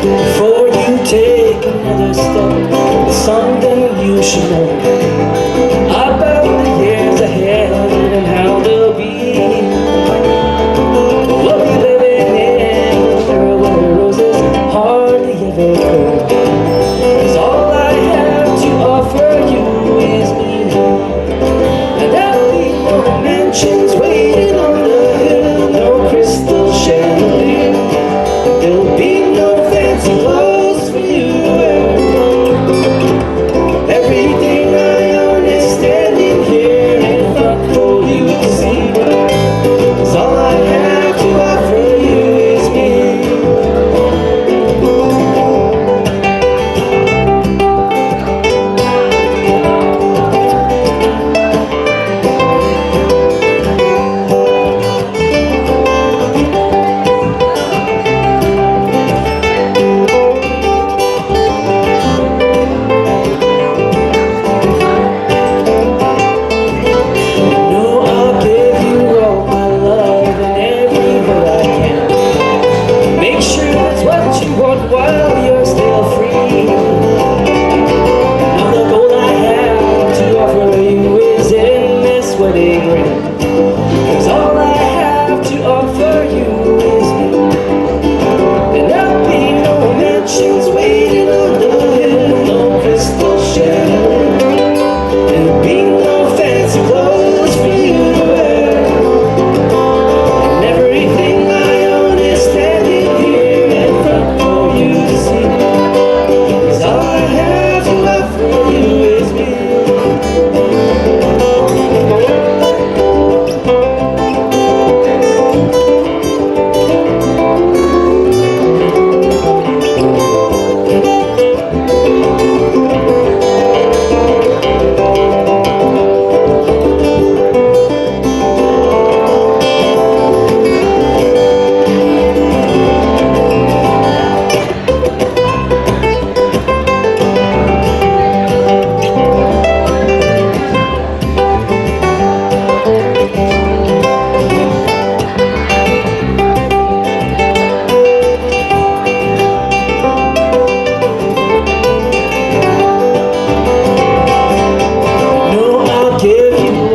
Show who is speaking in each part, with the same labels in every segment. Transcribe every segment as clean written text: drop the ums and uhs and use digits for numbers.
Speaker 1: Before you take another step, there's something you should know about the years ahead and how they'll be. We'll be living in a world where roses hardly ever grow. 'Cause all I have to offer you is me, and there'll be no mansions waiting on the hill, no crystal chandelier. There'll be no fancy clothes for you to wear. Everything I own is standing here in front for you to see. 'Cause all I have to offer you is me. While you're still free, now the gold I have to offer you is in this wedding ring. 'Cause all I have to offer you is me, and there'll be no mansions waiting on the hill, no crystal chandelier. There'll be no fancy clothes for you to wear, and everything I own is standing here in front for you to see. 'Cause all I have to offer you is me.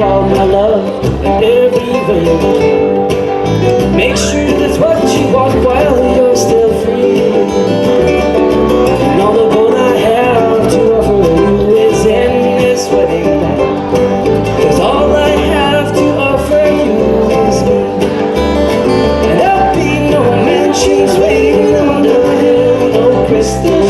Speaker 1: All my love and every way you can. Make sure that's what you want while you're still free. And all the gold I have to offer you is in this wedding band. 'Cause all I have to offer you is me, and there'll be no mansions waiting on the hill, no crystal